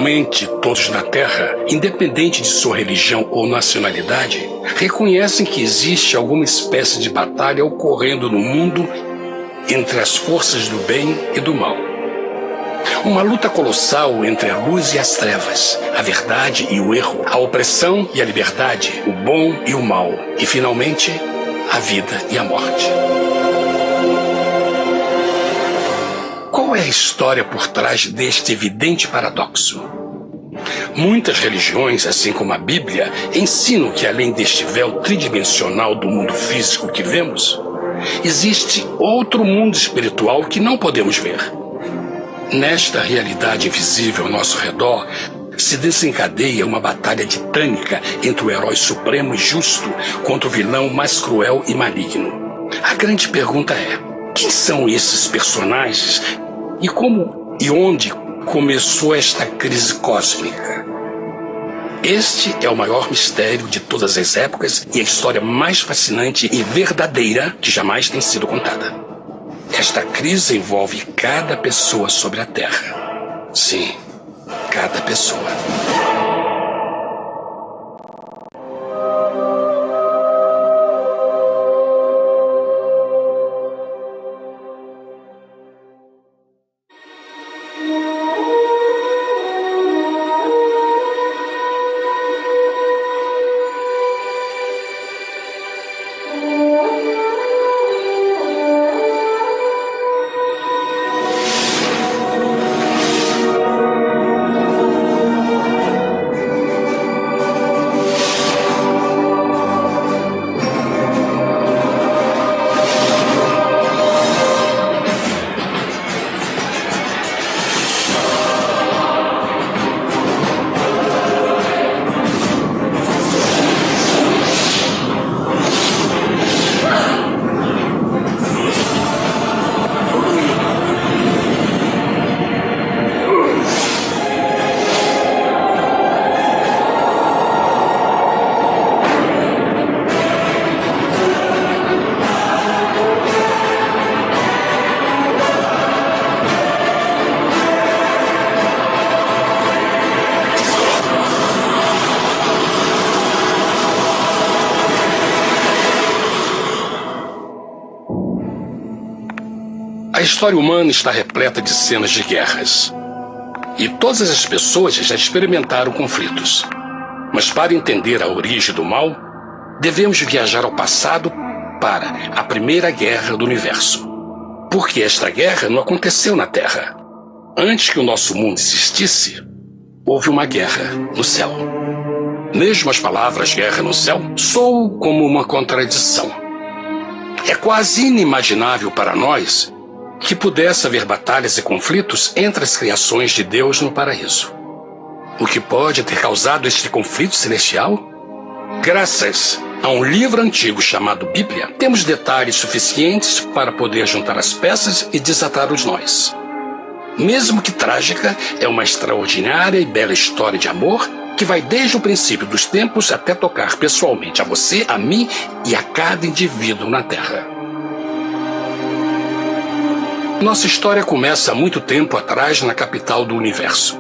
Atualmente, todos na Terra, independente de sua religião ou nacionalidade, reconhecem que existe alguma espécie de batalha ocorrendo no mundo entre as forças do bem e do mal. Uma luta colossal entre a luz e as trevas, a verdade e o erro, a opressão e a liberdade, o bom e o mal, e finalmente, a vida e a morte. Qual é a história por trás deste evidente paradoxo? Muitas religiões, assim como a Bíblia, ensinam que além deste véu tridimensional do mundo físico que vemos, existe outro mundo espiritual que não podemos ver. Nesta realidade invisível ao nosso redor, se desencadeia uma batalha titânica entre o herói supremo e justo contra o vilão mais cruel e maligno. A grande pergunta é: quem são esses personagens e como e onde começou esta crise cósmica? Este é o maior mistério de todas as épocas e a história mais fascinante e verdadeira que jamais tem sido contada. Esta crise envolve cada pessoa sobre a Terra. Sim, cada pessoa. A história humana está repleta de cenas de guerras. E todas as pessoas já experimentaram conflitos. Mas para entender a origem do mal, devemos viajar ao passado para a Primeira Guerra do Universo. Porque esta guerra não aconteceu na Terra. Antes que o nosso mundo existisse, houve uma guerra no céu. Mesmo as palavras guerra no céu soam como uma contradição. É quase inimaginável para nós que pudesse haver batalhas e conflitos entre as criações de Deus no paraíso. O que pode ter causado este conflito celestial? Graças a um livro antigo chamado Bíblia, temos detalhes suficientes para poder juntar as peças e desatar os nós. Mesmo que trágica, é uma extraordinária e bela história de amor que vai desde o princípio dos tempos até tocar pessoalmente a você, a mim e a cada indivíduo na Terra. Nossa história começa há muito tempo atrás na capital do universo.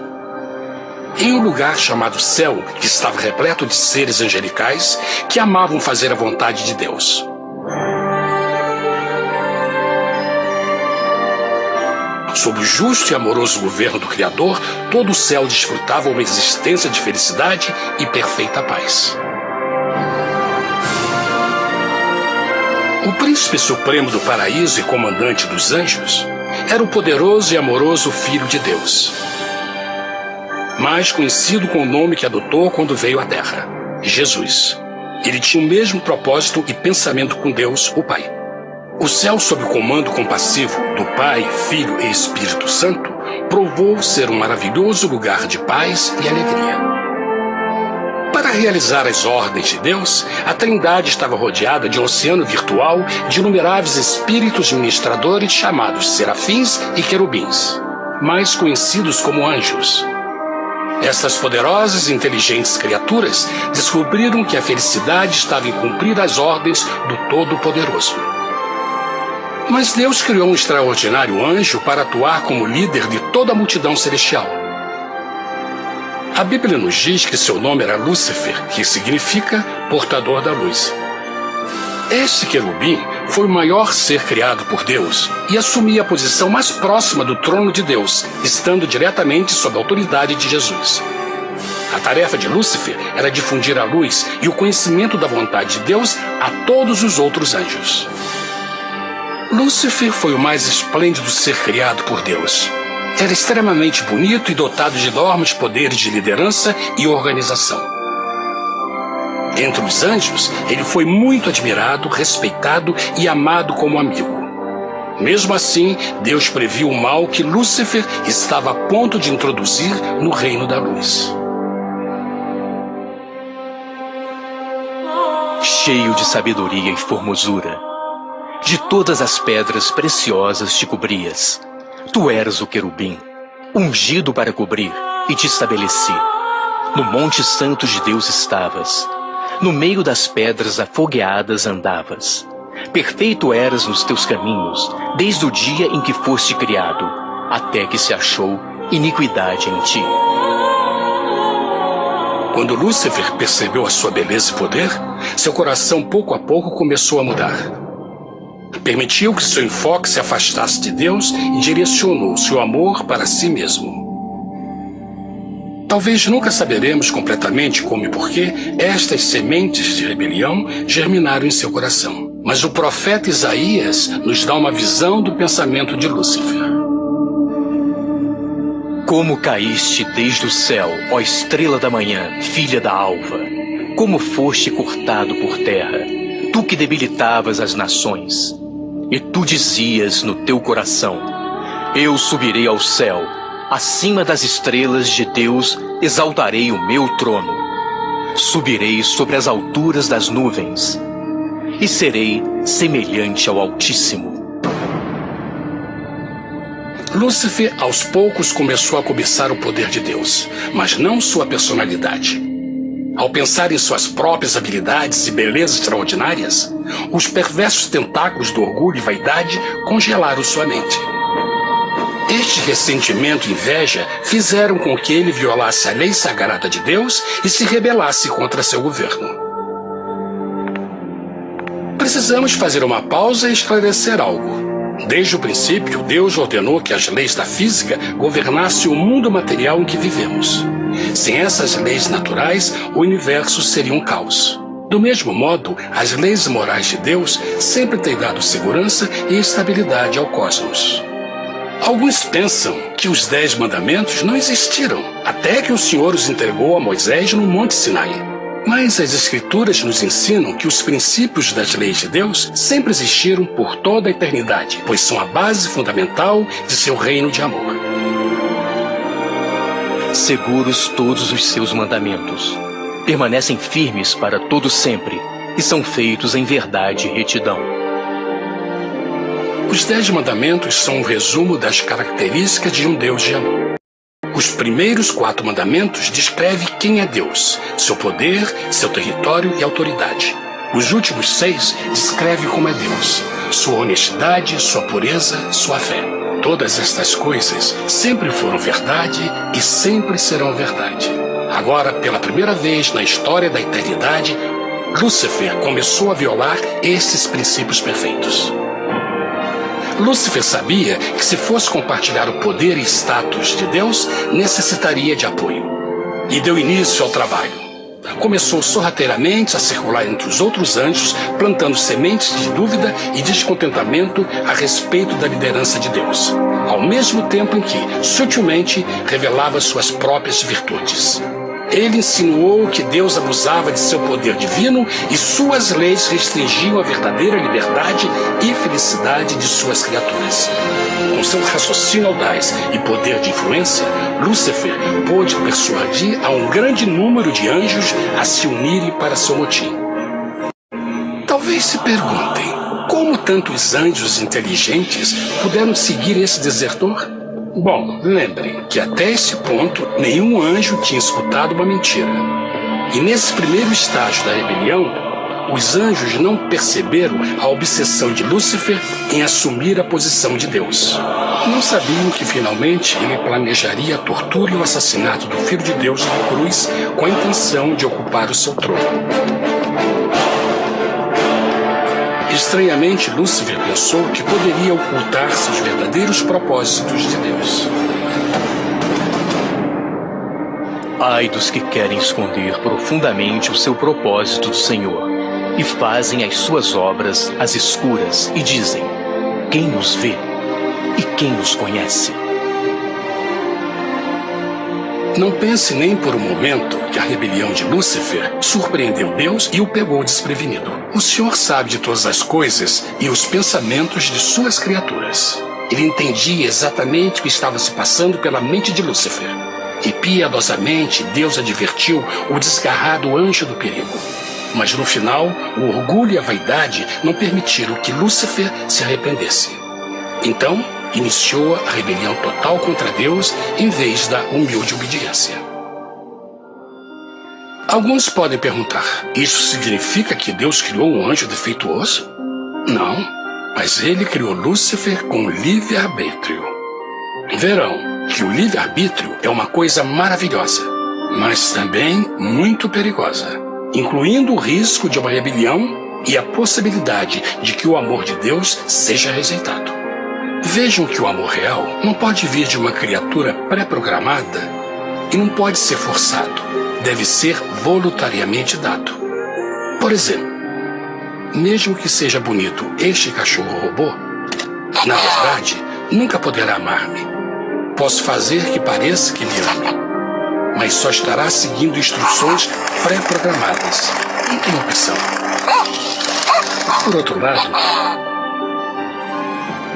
Em um lugar chamado Céu, que estava repleto de seres angelicais que amavam fazer a vontade de Deus. Sob o justo e amoroso governo do Criador, todo o céu desfrutava uma existência de felicidade e perfeita paz. O príncipe supremo do paraíso e comandante dos anjos era o poderoso e amoroso Filho de Deus, mais conhecido com o nome que adotou quando veio à Terra, Jesus. Ele tinha o mesmo propósito e pensamento com Deus, o Pai. O céu, sob o comando compassivo do Pai, Filho e Espírito Santo, provou ser um maravilhoso lugar de paz e alegria. Para realizar as ordens de Deus, a Trindade estava rodeada de um oceano virtual de inumeráveis espíritos ministradores chamados serafins e querubins, mais conhecidos como anjos. Essas poderosas e inteligentes criaturas descobriram que a felicidade estava em cumprir as ordens do Todo-Poderoso. Mas Deus criou um extraordinário anjo para atuar como líder de toda a multidão celestial. A Bíblia nos diz que seu nome era Lúcifer, que significa portador da luz. Este querubim foi o maior ser criado por Deus e assumia a posição mais próxima do trono de Deus, estando diretamente sob a autoridade de Jesus. A tarefa de Lúcifer era difundir a luz e o conhecimento da vontade de Deus a todos os outros anjos. Lúcifer foi o mais esplêndido ser criado por Deus. Era extremamente bonito e dotado de enormes poderes de liderança e organização. Entre os anjos, ele foi muito admirado, respeitado e amado como amigo. Mesmo assim, Deus previu o mal que Lúcifer estava a ponto de introduzir no reino da luz. Cheio de sabedoria e formosura, de todas as pedras preciosas te cobrias. Tu eras o querubim, ungido para cobrir, e te estabeleci. No monte santo de Deus estavas. No meio das pedras afogueadas andavas. Perfeito eras nos teus caminhos, desde o dia em que foste criado, até que se achou iniquidade em ti. Quando Lúcifer percebeu a sua beleza e poder, seu coração pouco a pouco começou a mudar. Permitiu que seu enfoque se afastasse de Deus e direcionou seu amor para si mesmo. Talvez nunca saberemos completamente como e porquê estas sementes de rebelião germinaram em seu coração. Mas o profeta Isaías nos dá uma visão do pensamento de Lúcifer. Como caíste desde o céu, ó estrela da manhã, filha da alva, como foste cortado por terra, tu que debilitavas as nações. E tu dizias no teu coração: eu subirei ao céu, acima das estrelas de Deus exaltarei o meu trono. Subirei sobre as alturas das nuvens e serei semelhante ao Altíssimo. Lúcifer, aos poucos, começou a cobiçar o poder de Deus, mas não sua personalidade. Ao pensar em suas próprias habilidades e belezas extraordinárias, os perversos tentáculos do orgulho e vaidade congelaram sua mente. Este ressentimento e inveja fizeram com que ele violasse a lei sagrada de Deus e se rebelasse contra seu governo. Precisamos fazer uma pausa e esclarecer algo. Desde o princípio, Deus ordenou que as leis da física governassem o mundo material em que vivemos. Sem essas leis naturais, o universo seria um caos. Do mesmo modo, as leis morais de Deus sempre têm dado segurança e estabilidade ao cosmos. Alguns pensam que os 10 mandamentos não existiram, até que o Senhor os entregou a Moisés no Monte Sinai. Mas as Escrituras nos ensinam que os princípios das leis de Deus sempre existiram por toda a eternidade, pois são a base fundamental de seu reino de amor. Seguros todos os seus mandamentos, permanecem firmes para todo sempre e são feitos em verdade e retidão. Os 10 mandamentos são um resumo das características de um Deus de amor. Os primeiros 4 mandamentos descrevem quem é Deus, seu poder, seu território e autoridade. Os últimos 6 descrevem como é Deus, sua honestidade, sua pureza, sua fé. Todas estas coisas sempre foram verdade e sempre serão verdade. Agora, pela primeira vez na história da eternidade, Lúcifer começou a violar estes princípios perfeitos. Lúcifer sabia que se fosse compartilhar o poder e status de Deus, necessitaria de apoio. E deu início ao trabalho. Começou sorrateiramente a circular entre os outros anjos, plantando sementes de dúvida e descontentamento a respeito da liderança de Deus, ao mesmo tempo em que, sutilmente, revelava suas próprias virtudes. Ele insinuou que Deus abusava de seu poder divino e suas leis restringiam a verdadeira liberdade e felicidade de suas criaturas. Com seu raciocínio audaz e poder de influência, Lúcifer pôde persuadir a um grande número de anjos a se unirem para seu motim. Talvez se perguntem, como tantos anjos inteligentes puderam seguir esse desertor? Bom, lembrem que até esse ponto nenhum anjo tinha escutado uma mentira. E nesse primeiro estágio da rebelião, os anjos não perceberam a obsessão de Lúcifer em assumir a posição de Deus. Não sabiam que finalmente ele planejaria a tortura e o assassinato do Filho de Deus na cruz com a intenção de ocupar o seu trono. Estranhamente, Lúcifer pensou que poderia ocultar seus verdadeiros propósitos de Deus. Ai dos que querem esconder profundamente o seu propósito do Senhor e fazem as suas obras às escuras e dizem: quem nos vê e quem nos conhece? Não pense nem por um momento que a rebelião de Lúcifer surpreendeu Deus e o pegou desprevenido. O Senhor sabe de todas as coisas e os pensamentos de suas criaturas. Ele entendia exatamente o que estava se passando pela mente de Lúcifer. E piedosamente Deus advertiu o desgarrado anjo do perigo. Mas no final, o orgulho e a vaidade não permitiram que Lúcifer se arrependesse. Então, iniciou a rebelião total contra Deus em vez da humilde obediência. Alguns podem perguntar: isso significa que Deus criou um anjo defeituoso? Não, mas ele criou Lúcifer com livre-arbítrio. Verão que o livre-arbítrio é uma coisa maravilhosa, mas também muito perigosa, incluindo o risco de uma rebelião e a possibilidade de que o amor de Deus seja rejeitado. Vejam que o amor real não pode vir de uma criatura pré-programada e não pode ser forçado, deve ser voluntariamente dado. Por exemplo, mesmo que seja bonito este cachorro robô, na verdade, nunca poderá amar-me. Posso fazer que pareça que me ame, mas só estará seguindo instruções pré-programadas. Não tem opção. Por outro lado,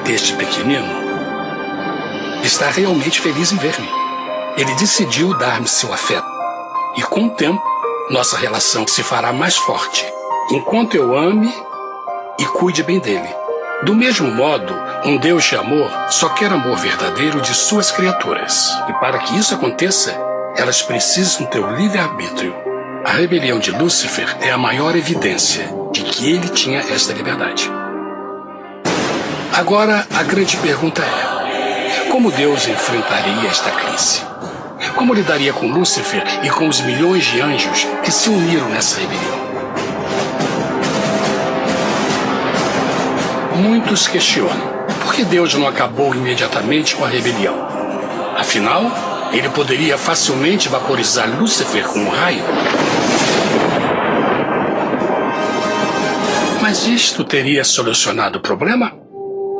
este pequenino está realmente feliz em ver-me. Ele decidiu dar-me seu afeto. E com o tempo, nossa relação se fará mais forte, enquanto eu ame e cuide bem dele. Do mesmo modo, um Deus de amor só quer amor verdadeiro de suas criaturas. E para que isso aconteça, elas precisam ter o livre-arbítrio. A rebelião de Lúcifer é a maior evidência de que ele tinha esta liberdade. Agora, a grande pergunta é: como Deus enfrentaria esta crise? Como lidaria com Lúcifer e com os milhões de anjos que se uniram nessa rebelião? Muitos questionam: por que Deus não acabou imediatamente com a rebelião? Afinal, ele poderia facilmente vaporizar Lúcifer com um raio. Mas isto teria solucionado o problema?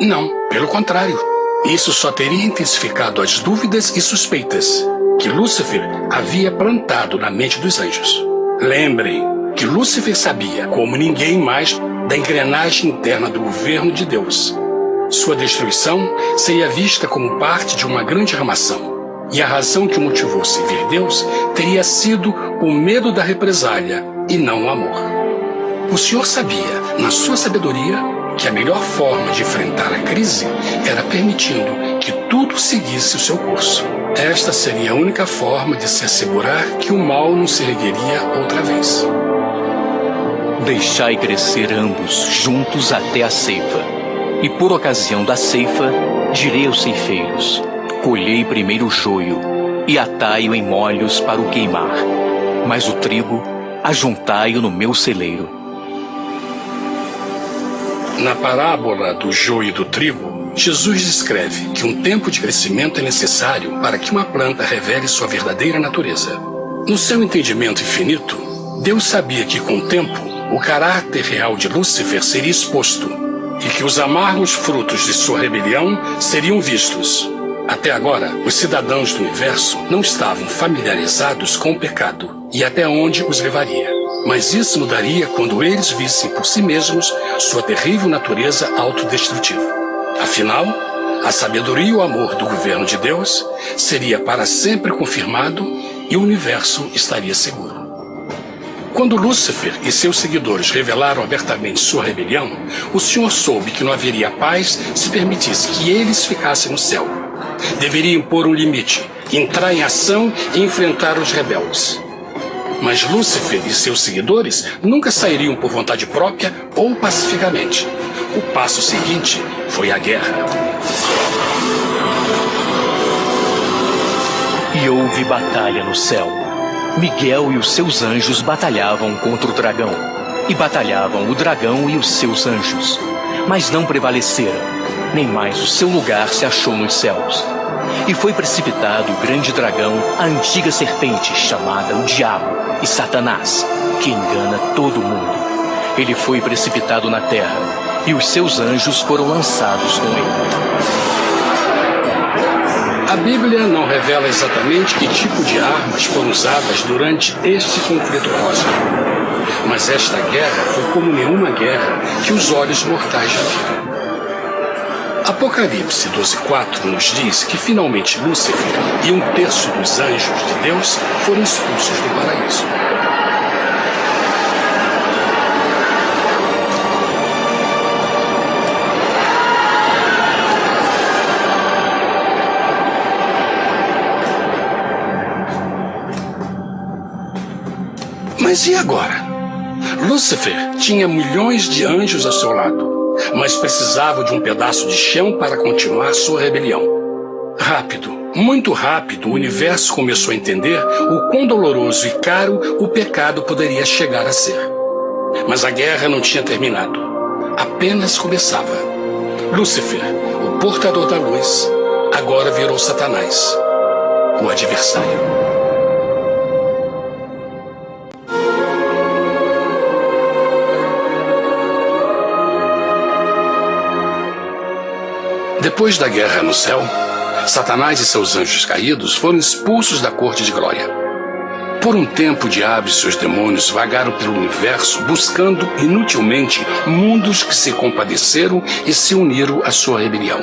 Não, pelo contrário. Isso só teria intensificado as dúvidas e suspeitas que Lúcifer havia plantado na mente dos anjos. Lembrem que Lúcifer sabia, como ninguém mais, da engrenagem interna do governo de Deus. Sua destruição seria vista como parte de uma grande armação. E a razão que o motivou servir Deus teria sido o medo da represália e não o amor. O Senhor sabia, na sua sabedoria, que a melhor forma de enfrentar a crise era permitindo que tudo seguisse o seu curso. Esta seria a única forma de se assegurar que o mal não se ergueria outra vez. Deixai crescer ambos juntos até a ceifa. E por ocasião da ceifa, direi aos ceifeiros: colhei primeiro o joio e atai-o em molhos para o queimar, mas o trigo ajuntai-o no meu celeiro. Na parábola do joio e do trigo, Jesus descreve que um tempo de crescimento é necessário para que uma planta revele sua verdadeira natureza. No seu entendimento infinito, Deus sabia que com o tempo, o caráter real de Lúcifer seria exposto e que os amargos frutos de sua rebelião seriam vistos. Até agora, os cidadãos do universo não estavam familiarizados com o pecado e até onde os levaria. Mas isso mudaria quando eles vissem por si mesmos sua terrível natureza autodestrutiva. Afinal, a sabedoria e o amor do governo de Deus seria para sempre confirmado e o universo estaria seguro. Quando Lúcifer e seus seguidores revelaram abertamente sua rebelião, o Senhor soube que não haveria paz se permitisse que eles ficassem no céu. Deveria impor um limite, entrar em ação e enfrentar os rebeldes. Mas Lúcifer e seus seguidores nunca sairiam por vontade própria ou pacificamente. O passo seguinte foi a guerra. E houve batalha no céu. Miguel e os seus anjos batalhavam contra o dragão. E batalhavam o dragão e os seus anjos. Mas não prevaleceram, nem mais o seu lugar se achou nos céus. E foi precipitado o grande dragão, a antiga serpente, chamada o Diabo e Satanás, que engana todo mundo. Ele foi precipitado na terra, e os seus anjos foram lançados com ele. A Bíblia não revela exatamente que tipo de armas foram usadas durante este conflito cósmico. Mas esta guerra foi como nenhuma guerra que os olhos mortais já viram. Apocalipse 12:4 nos diz que finalmente Lúcifer e 1/3 dos anjos de Deus foram expulsos do paraíso. Mas e agora? Lúcifer tinha milhões de anjos ao seu lado, mas precisava de um pedaço de chão para continuar sua rebelião. Rápido, muito rápido, o universo começou a entender o quão doloroso e caro o pecado poderia chegar a ser. Mas a guerra não tinha terminado. Apenas começava. Lúcifer, o portador da luz, agora virou Satanás, o adversário. Depois da guerra no céu, Satanás e seus anjos caídos foram expulsos da corte de glória. Por um tempo, o diabo e seus demônios vagaram pelo universo buscando inutilmente mundos que se compadeceram e se uniram à sua rebelião.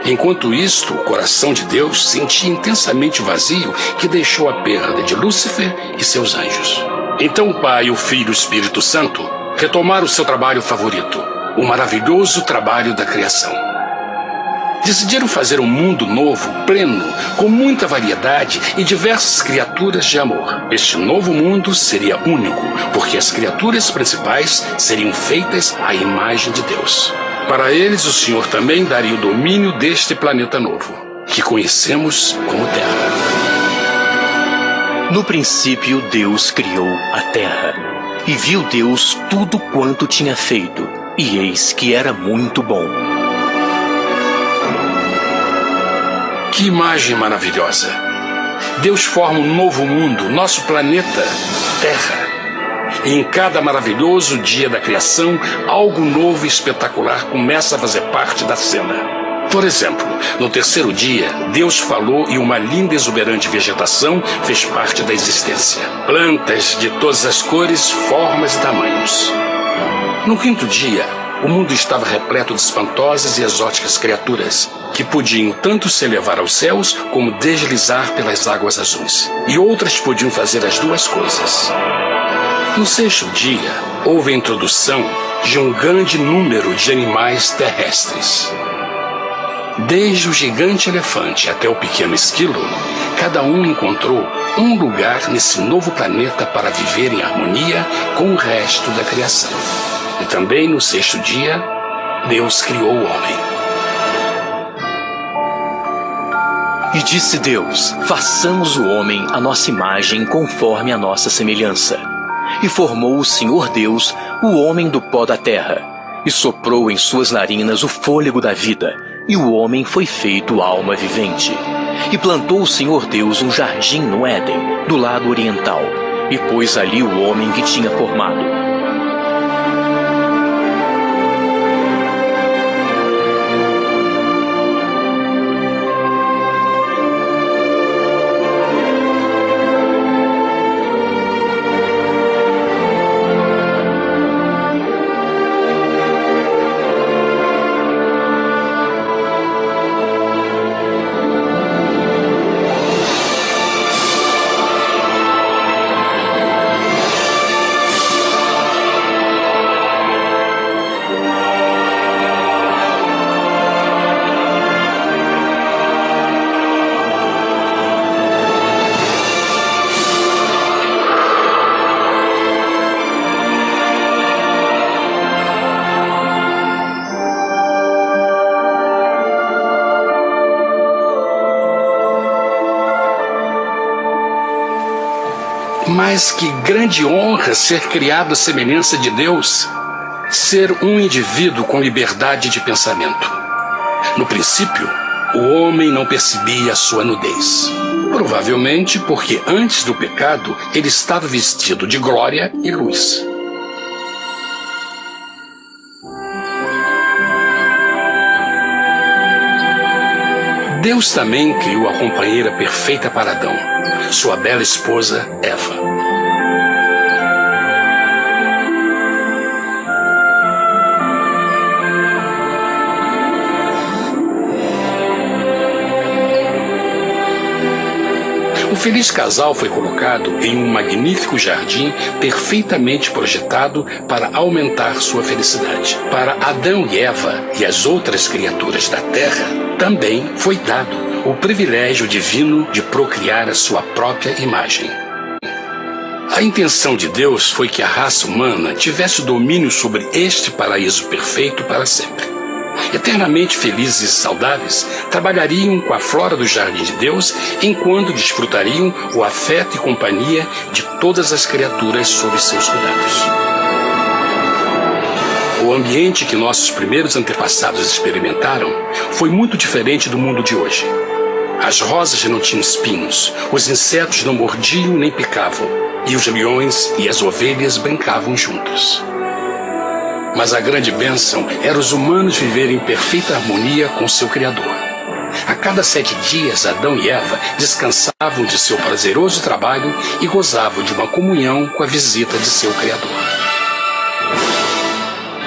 Enquanto isto, o coração de Deus sentia intensamente o vazio que deixou a perda de Lúcifer e seus anjos. Então o Pai, o Filho e o Espírito Santo retomaram seu trabalho favorito, o maravilhoso trabalho da criação. Decidiram fazer um mundo novo, pleno, com muita variedade e diversas criaturas de amor. Este novo mundo seria único, porque as criaturas principais seriam feitas à imagem de Deus. Para eles, o Senhor também daria o domínio deste planeta novo, que conhecemos como Terra. No princípio, Deus criou a terra. E viu Deus tudo quanto tinha feito, e eis que era muito bom. Que imagem maravilhosa! Deus forma um novo mundo, nosso planeta, Terra. E em cada maravilhoso dia da criação, algo novo e espetacular começa a fazer parte da cena. Por exemplo, no terceiro dia, Deus falou e uma linda e exuberante vegetação fez parte da existência. Plantas de todas as cores, formas e tamanhos. No quinto dia, o mundo estava repleto de espantosas e exóticas criaturas, que podiam tanto se elevar aos céus como deslizar pelas águas azuis. E outras podiam fazer as duas coisas. No sexto dia, houve a introdução de um grande número de animais terrestres. Desde o gigante elefante até o pequeno esquilo, cada um encontrou um lugar nesse novo planeta para viver em harmonia com o resto da criação. E também no sexto dia, Deus criou o homem. E disse Deus: façamos o homem à nossa imagem conforme a nossa semelhança. E formou o Senhor Deus o homem do pó da terra, e soprou em suas narinas o fôlego da vida, e o homem foi feito alma vivente. E plantou o Senhor Deus um jardim no Éden, do lado oriental, e pôs ali o homem que tinha formado. Mas que grande honra ser criado à semelhança de Deus, ser um indivíduo com liberdade de pensamento. No princípio, o homem não percebia a sua nudez. Provavelmente porque antes do pecado ele estava vestido de glória e luz. Deus também criou a companheira perfeita para Adão, sua bela esposa Eva. O feliz casal foi colocado em um magnífico jardim perfeitamente projetado para aumentar sua felicidade. Para Adão e Eva e as outras criaturas da terra, também foi dado o privilégio divino de procriar a sua própria imagem. A intenção de Deus foi que a raça humana tivesse domínio sobre este paraíso perfeito para sempre. Eternamente felizes e saudáveis, trabalhariam com a flora do jardim de Deus, enquanto desfrutariam o afeto e companhia de todas as criaturas sob seus cuidados. O ambiente que nossos primeiros antepassados experimentaram foi muito diferente do mundo de hoje. As rosas não tinham espinhos, os insetos não mordiam nem picavam, e os leões e as ovelhas brincavam juntos. Mas a grande bênção era os humanos viverem em perfeita harmonia com seu Criador. A cada 7 dias, Adão e Eva descansavam de seu prazeroso trabalho e gozavam de uma comunhão com a visita de seu Criador.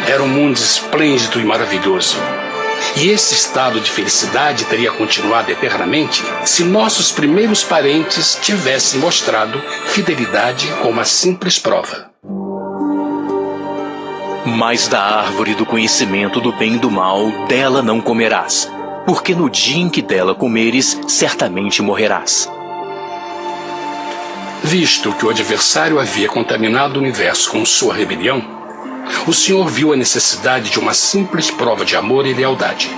Era um mundo esplêndido e maravilhoso. E esse estado de felicidade teria continuado eternamente se nossos primeiros parentes tivessem mostrado fidelidade com uma simples prova. Mas da árvore do conhecimento do bem e do mal, dela não comerás, porque no dia em que dela comeres, certamente morrerás. Visto que o adversário havia contaminado o universo com sua rebelião, o Senhor viu a necessidade de uma simples prova de amor e lealdade.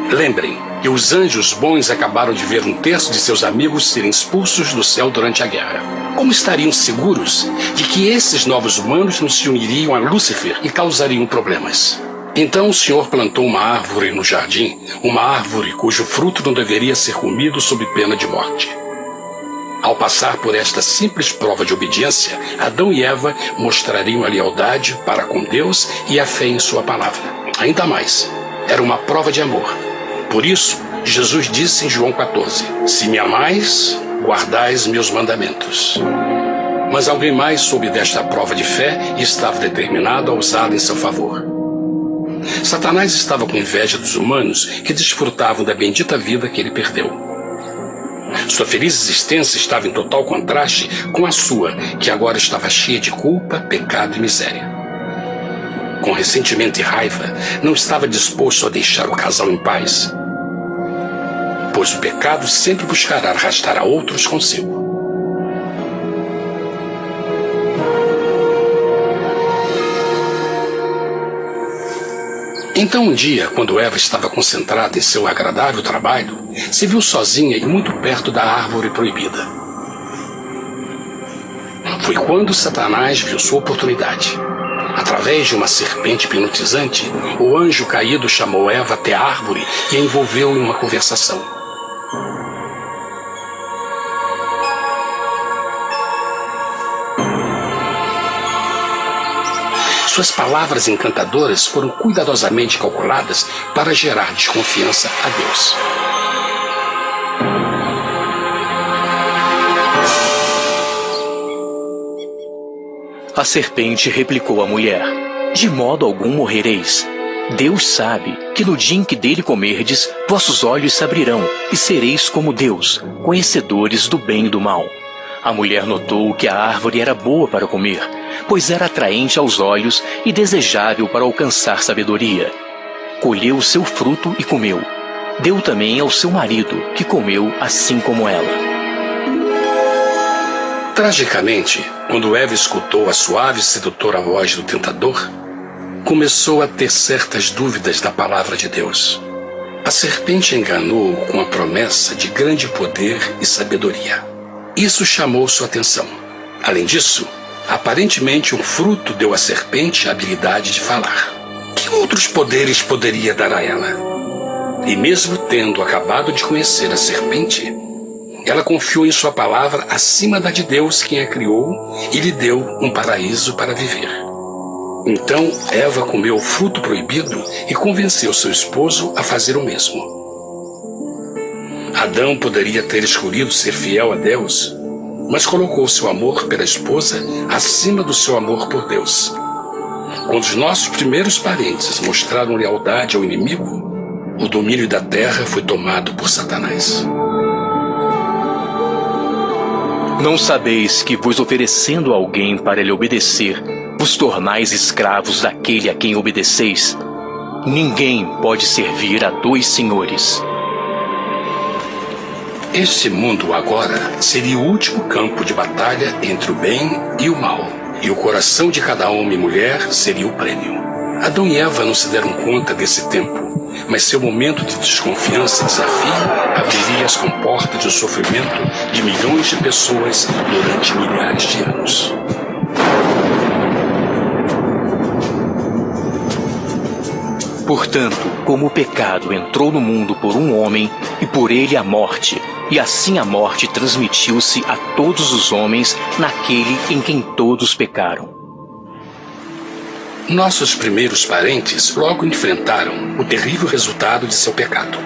Lembrem que os anjos bons acabaram de ver 1/3 de seus amigos serem expulsos do céu durante a guerra. Como estariam seguros de que esses novos humanos não se uniriam a Lúcifer e causariam problemas? Então o Senhor plantou uma árvore no jardim, uma árvore cujo fruto não deveria ser comido sob pena de morte. Ao passar por esta simples prova de obediência, Adão e Eva mostrariam a lealdade para com Deus e a fé em sua palavra. Ainda mais, era uma prova de amor. Por isso, Jesus disse em João 14, se me amais, guardais meus mandamentos. Mas alguém mais soube desta prova de fé e estava determinado a usá-la em seu favor. Satanás estava com inveja dos humanos que desfrutavam da bendita vida que ele perdeu. Sua feliz existência estava em total contraste com a sua, que agora estava cheia de culpa, pecado e miséria. Com ressentimento e raiva, não estava disposto a deixar o casal em paz, pois o pecado sempre buscará arrastar a outros consigo. Então um dia, quando Eva estava concentrada em seu agradável trabalho, se viu sozinha e muito perto da árvore proibida. Foi quando Satanás viu sua oportunidade. Através de uma serpente hipnotizante, o anjo caído chamou Eva até a árvore e a envolveu em uma conversação. Suas palavras encantadoras foram cuidadosamente calculadas para gerar desconfiança a Deus. A serpente replicou à mulher, de modo algum morrereis. Deus sabe que no dia em que dele comerdes, vossos olhos se abrirão e sereis como Deus, conhecedores do bem e do mal. A mulher notou que a árvore era boa para comer, pois era atraente aos olhos e desejável para alcançar sabedoria. Colheu o seu fruto e comeu. Deu também ao seu marido, que comeu assim como ela. Tragicamente, quando Eva escutou a suave e sedutora voz do tentador, começou a ter certas dúvidas da palavra de Deus. A serpente enganou-o com a promessa de grande poder e sabedoria. Isso chamou sua atenção. Além disso, aparentemente o fruto deu à serpente a habilidade de falar. Que outros poderes poderia dar a ela? E mesmo tendo acabado de conhecer a serpente, ela confiou em sua palavra acima da de Deus, quem a criou, e lhe deu um paraíso para viver. Então Eva comeu o fruto proibido e convenceu seu esposo a fazer o mesmo. Adão poderia ter escolhido ser fiel a Deus, mas colocou seu amor pela esposa acima do seu amor por Deus. Quando os nossos primeiros parentes mostraram lealdade ao inimigo, o domínio da terra foi tomado por Satanás. Não sabeis que, vos oferecendo a alguém para lhe obedecer, vos tornais escravos daquele a quem obedeceis? Ninguém pode servir a dois senhores. Este mundo agora seria o último campo de batalha entre o bem e o mal, e o coração de cada homem e mulher seria o prêmio. Adão e Eva não se deram conta desse tempo, mas seu momento de desconfiança e desafio abriria as comportas do sofrimento de milhões de pessoas durante milhares de anos. Portanto, como o pecado entrou no mundo por um homem, e por ele a morte, e assim a morte transmitiu-se a todos os homens naquele em quem todos pecaram. Nossos primeiros parentes logo enfrentaram o terrível resultado de seu pecado.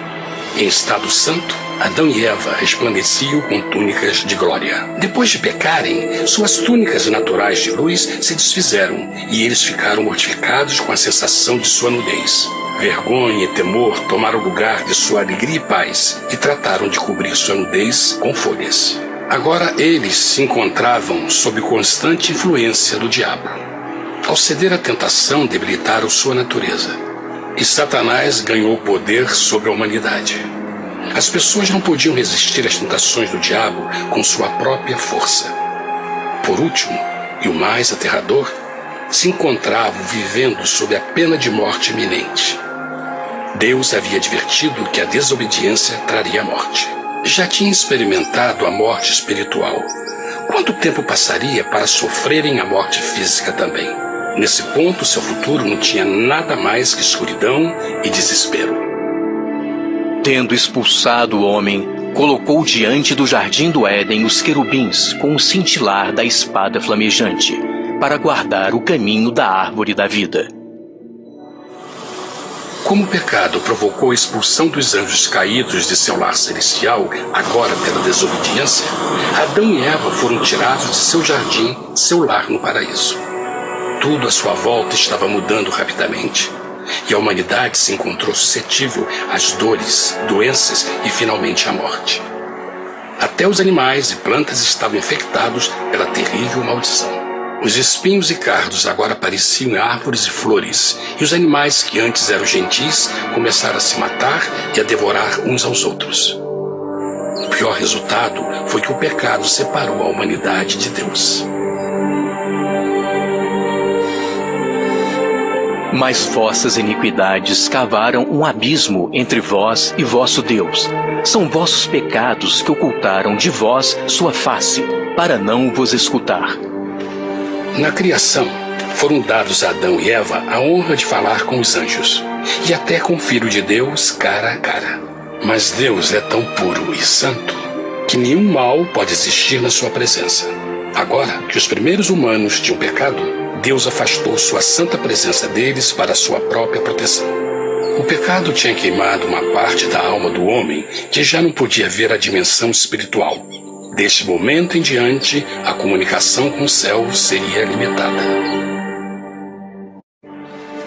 Em estado santo, Adão e Eva resplandeciam com túnicas de glória. Depois de pecarem, suas túnicas naturais de luz se desfizeram e eles ficaram mortificados com a sensação de sua nudez. Vergonha e temor tomaram lugar de sua alegria e paz e trataram de cobrir sua nudez com folhas. Agora eles se encontravam sob constante influência do diabo. Ao ceder à tentação, debilitaram sua natureza, e Satanás ganhou poder sobre a humanidade. As pessoas não podiam resistir às tentações do diabo com sua própria força. Por último, e o mais aterrador, se encontravam vivendo sob a pena de morte iminente. Deus havia advertido que a desobediência traria a morte. Já tinha experimentado a morte espiritual. Quanto tempo passaria para sofrerem a morte física também? Nesse ponto, seu futuro não tinha nada mais que escuridão e desespero. Tendo expulsado o homem, colocou diante do jardim do Éden os querubins com o cintilar da espada flamejante, para guardar o caminho da árvore da vida. Como o pecado provocou a expulsão dos anjos caídos de seu lar celestial, agora pela desobediência, Adão e Eva foram tirados de seu jardim, seu lar no paraíso. Tudo à sua volta estava mudando rapidamente, e a humanidade se encontrou suscetível às dores, doenças e finalmente à morte. Até os animais e plantas estavam infectados pela terrível maldição. Os espinhos e cardos agora pareciam árvores e flores, e os animais que antes eram gentis começaram a se matar e a devorar uns aos outros. O pior resultado foi que o pecado separou a humanidade de Deus. Mas vossas iniquidades cavaram um abismo entre vós e vosso Deus. São vossos pecados que ocultaram de vós sua face, para não vos escutar. Na criação, foram dados a Adão e Eva a honra de falar com os anjos, e até com o Filho de Deus cara a cara. Mas Deus é tão puro e santo que nenhum mal pode existir na sua presença. Agora que os primeiros humanos tinham pecado, Deus afastou sua santa presença deles para sua própria proteção. O pecado tinha queimado uma parte da alma do homem que já não podia ver a dimensão espiritual. Deste momento em diante, a comunicação com o céu seria limitada.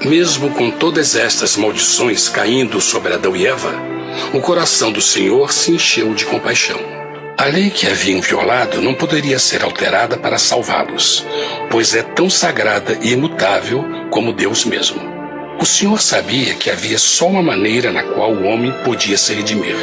Mesmo com todas estas maldições caindo sobre Adão e Eva, o coração do Senhor se encheu de compaixão. A lei que haviam violado não poderia ser alterada para salvá-los, pois é tão sagrada e imutável como Deus mesmo. O Senhor sabia que havia só uma maneira na qual o homem podia se redimir.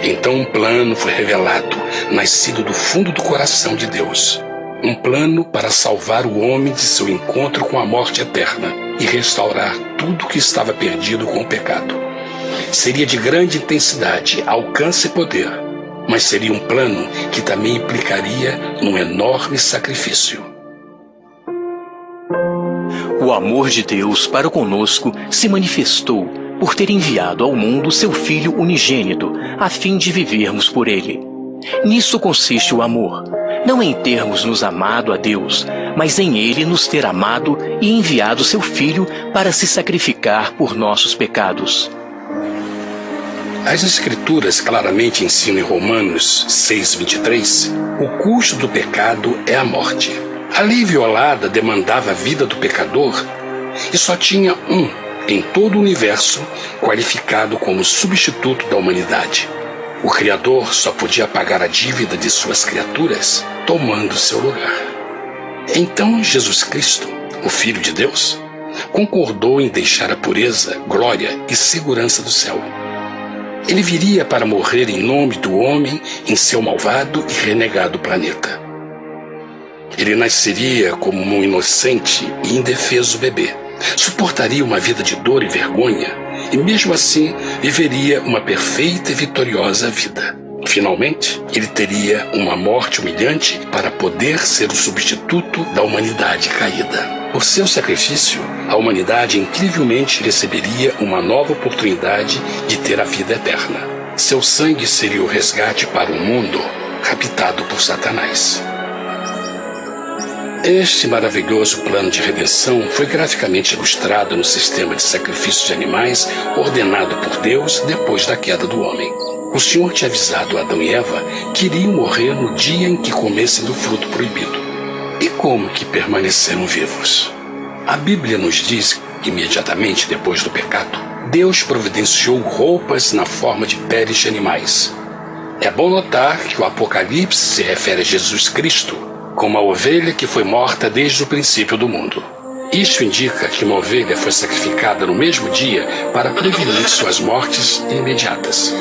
Então um plano foi revelado, nascido do fundo do coração de Deus. Um plano para salvar o homem de seu encontro com a morte eterna e restaurar tudo que estava perdido com o pecado. Seria de grande intensidade, alcance e poder. mas seria um plano que também implicaria num enorme sacrifício. O amor de Deus para conosco se manifestou por ter enviado ao mundo seu Filho unigênito, a fim de vivermos por ele. Nisso consiste o amor, não em termos nos amado a Deus, mas em ele nos ter amado e enviado seu Filho para se sacrificar por nossos pecados. As Escrituras claramente ensinam em Romanos 6:23, o custo do pecado é a morte. A lei violada demandava a vida do pecador e só tinha um em todo o universo qualificado como substituto da humanidade. O Criador só podia pagar a dívida de suas criaturas tomando seu lugar. Então Jesus Cristo, o Filho de Deus, concordou em deixar a pureza, glória e segurança do céu. Ele viria para morrer em nome do homem em seu malvado e renegado planeta. Ele nasceria como um inocente e indefeso bebê, suportaria uma vida de dor e vergonha e mesmo assim viveria uma perfeita e vitoriosa vida. Finalmente, ele teria uma morte humilhante para poder ser o substituto da humanidade caída. Por seu sacrifício, a humanidade incrivelmente receberia uma nova oportunidade de ter a vida eterna. Seu sangue seria o resgate para um mundo raptado por Satanás. Este maravilhoso plano de redenção foi graficamente ilustrado no sistema de sacrifício de animais ordenado por Deus depois da queda do homem. O Senhor tinha avisado Adão e Eva que iriam morrer no dia em que comessem do fruto proibido. E como que permaneceram vivos? A Bíblia nos diz que imediatamente depois do pecado, Deus providenciou roupas na forma de peles de animais. É bom notar que o Apocalipse se refere a Jesus Cristo como a ovelha que foi morta desde o princípio do mundo. Isto indica que uma ovelha foi sacrificada no mesmo dia para prevenir suas mortes imediatas.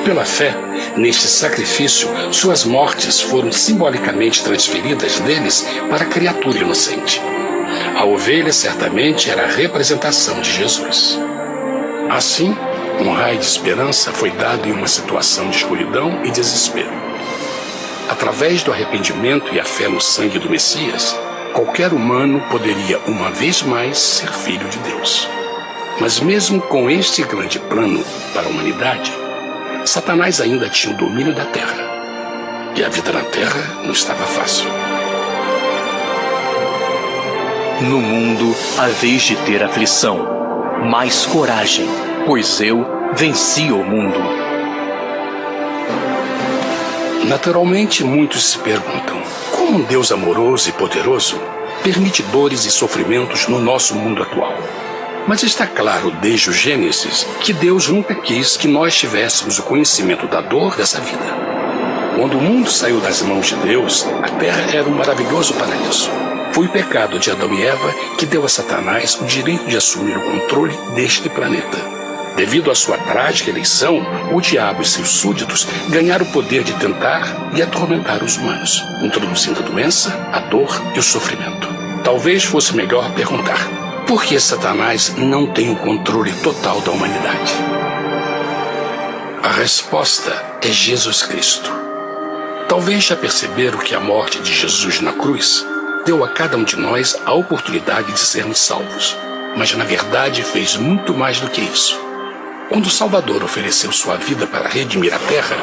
Pela fé, neste sacrifício, suas mortes foram simbolicamente transferidas deles para a criatura inocente. A ovelha certamente era a representação de Jesus. Assim, um raio de esperança foi dado em uma situação de escuridão e desespero. Através do arrependimento e a fé no sangue do Messias, qualquer humano poderia uma vez mais ser filho de Deus. Mas mesmo com este grande plano para a humanidade, Satanás ainda tinha o domínio da terra. E a vida na terra não estava fácil. No mundo haveis de ter aflição, mas coragem, pois eu venci o mundo. Naturalmente, muitos se perguntam, como um Deus amoroso e poderoso permite dores e sofrimentos no nosso mundo atual? Mas está claro desde o Gênesis que Deus nunca quis que nós tivéssemos o conhecimento da dor dessa vida. Quando o mundo saiu das mãos de Deus, a terra era um maravilhoso paraíso. Foi o pecado de Adão e Eva que deu a Satanás o direito de assumir o controle deste planeta. Devido à sua trágica eleição, o diabo e seus súditos ganharam o poder de tentar e atormentar os humanos, introduzindo a doença, a dor e o sofrimento. Talvez fosse melhor perguntar: por que Satanás não tem o controle total da humanidade? A resposta é Jesus Cristo. Talvez já perceberam que a morte de Jesus na cruz deu a cada um de nós a oportunidade de sermos salvos, mas na verdade fez muito mais do que isso. Quando o Salvador ofereceu sua vida para redimir a terra,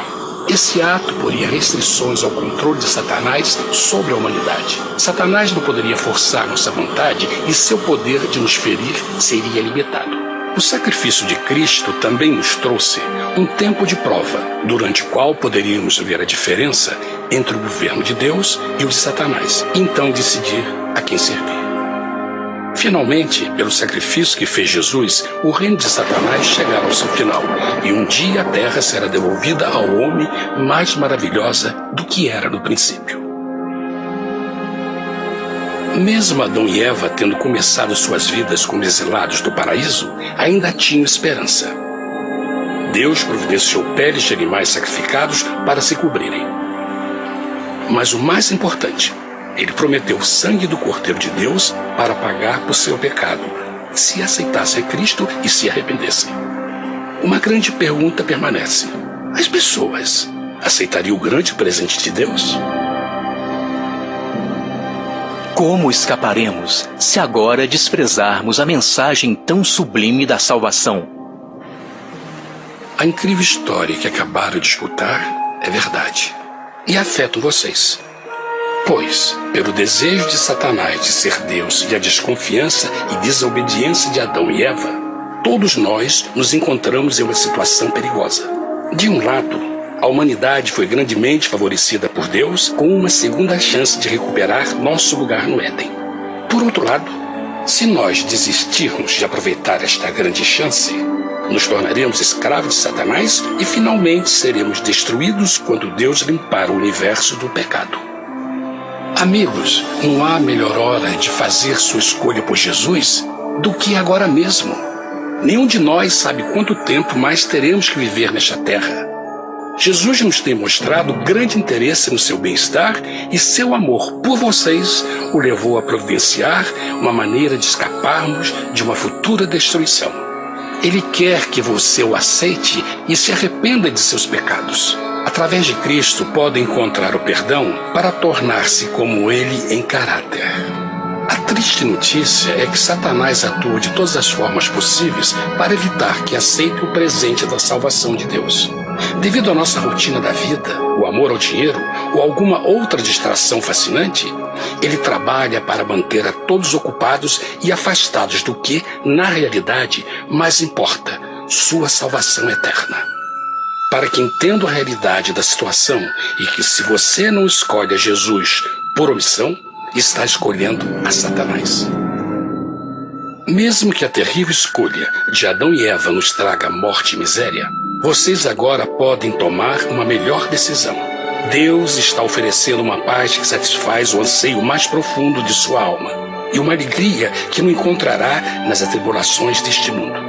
esse ato poria restrições ao controle de Satanás sobre a humanidade. Satanás não poderia forçar nossa vontade e seu poder de nos ferir seria limitado. O sacrifício de Cristo também nos trouxe um tempo de prova, durante o qual poderíamos ver a diferença entre o governo de Deus e o de Satanás, e então decidir a quem servir. Finalmente, pelo sacrifício que fez Jesus, o reino de Satanás chegará ao seu final, e um dia a terra será devolvida ao homem mais maravilhosa do que era no princípio. Mesmo Adão e Eva tendo começado suas vidas como exilados do paraíso, ainda tinham esperança. Deus providenciou peles de animais sacrificados para se cobrirem. Mas o mais importante, Ele prometeu o sangue do Cordeiro de Deus para pagar por seu pecado, se aceitassem Cristo e se arrependessem. Uma grande pergunta permanece: as pessoas aceitaria o grande presente de Deus? Como escaparemos se agora desprezarmos a mensagem tão sublime da salvação? A incrível história que acabaram de escutar é verdade e afeta vocês. Pois, pelo desejo de Satanás de ser Deus e a desconfiança e desobediência de Adão e Eva, todos nós nos encontramos em uma situação perigosa. De um lado, a humanidade foi grandemente favorecida por Deus com uma segunda chance de recuperar nosso lugar no Éden. Por outro lado, se nós desistirmos de aproveitar esta grande chance, nos tornaremos escravos de Satanás e finalmente seremos destruídos quando Deus limpar o universo do pecado. Amigos, não há melhor hora de fazer sua escolha por Jesus do que agora mesmo. Nenhum de nós sabe quanto tempo mais teremos que viver nesta terra. Jesus nos tem mostrado grande interesse no seu bem-estar e seu amor por vocês o levou a providenciar uma maneira de escaparmos de uma futura destruição. Ele quer que você o aceite e se arrependa de seus pecados. Através de Cristo, pode encontrar o perdão para tornar-se como Ele em caráter. A triste notícia é que Satanás atua de todas as formas possíveis para evitar que aceite o presente da salvação de Deus. Devido à nossa rotina da vida, o amor ao dinheiro ou alguma outra distração fascinante, ele trabalha para manter a todos ocupados e afastados do que, na realidade, mais importa, sua salvação eterna. Para que entenda a realidade da situação e que se você não escolhe a Jesus por omissão, está escolhendo a Satanás. Mesmo que a terrível escolha de Adão e Eva nos traga morte e miséria, vocês agora podem tomar uma melhor decisão. Deus está oferecendo uma paz que satisfaz o anseio mais profundo de sua alma e uma alegria que não encontrará nas atribulações deste mundo.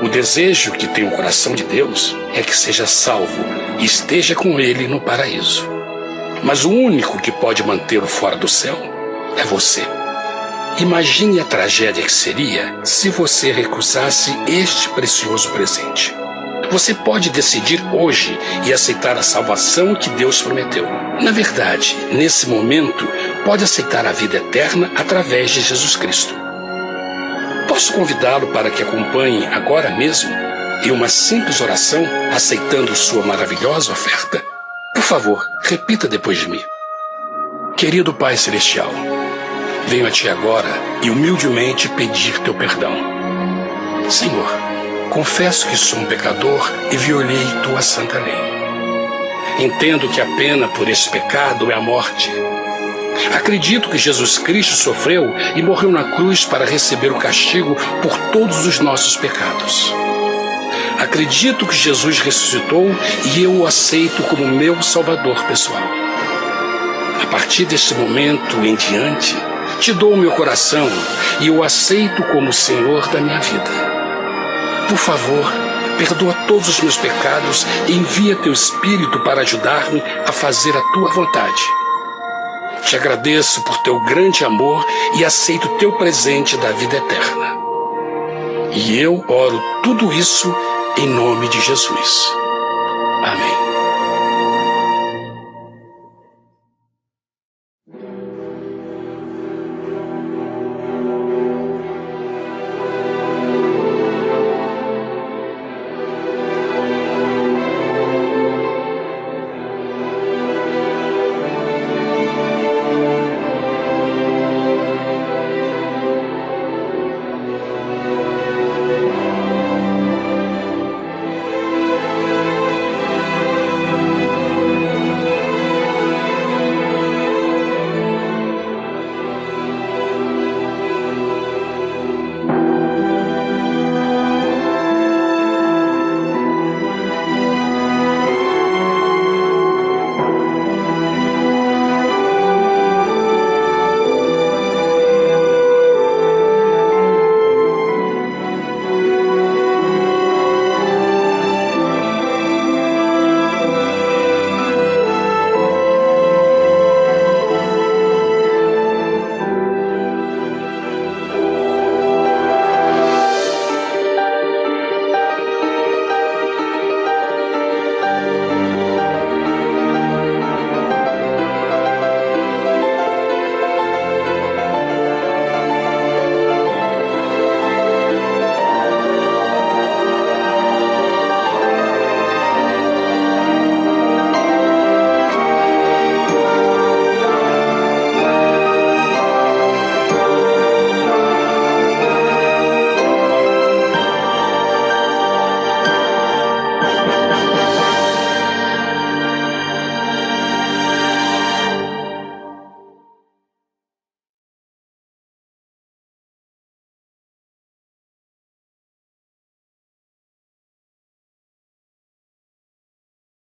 O desejo que tem o coração de Deus é que seja salvo e esteja com Ele no paraíso. Mas o único que pode mantê-lo fora do céu é você. Imagine a tragédia que seria se você recusasse este precioso presente. Você pode decidir hoje e aceitar a salvação que Deus prometeu. Na verdade, nesse momento, pode aceitar a vida eterna através de Jesus Cristo. Posso convidá-lo para que acompanhe agora mesmo em uma simples oração, aceitando sua maravilhosa oferta? Por favor, repita depois de mim. Querido Pai Celestial, venho a Ti agora e humildemente pedir Teu perdão. Senhor, confesso que sou um pecador e violei Tua santa lei. Entendo que a pena por esse pecado é a morte. Acredito que Jesus Cristo sofreu e morreu na cruz para receber o castigo por todos os nossos pecados. Acredito que Jesus ressuscitou e eu o aceito como meu Salvador pessoal. A partir deste momento em diante, Te dou o meu coração e o aceito como Senhor da minha vida. Por favor, perdoa todos os meus pecados e envia Teu Espírito para ajudar-me a fazer a Tua vontade. Te agradeço por Teu grande amor e aceito Teu presente da vida eterna. E eu oro tudo isso em nome de Jesus. Amém.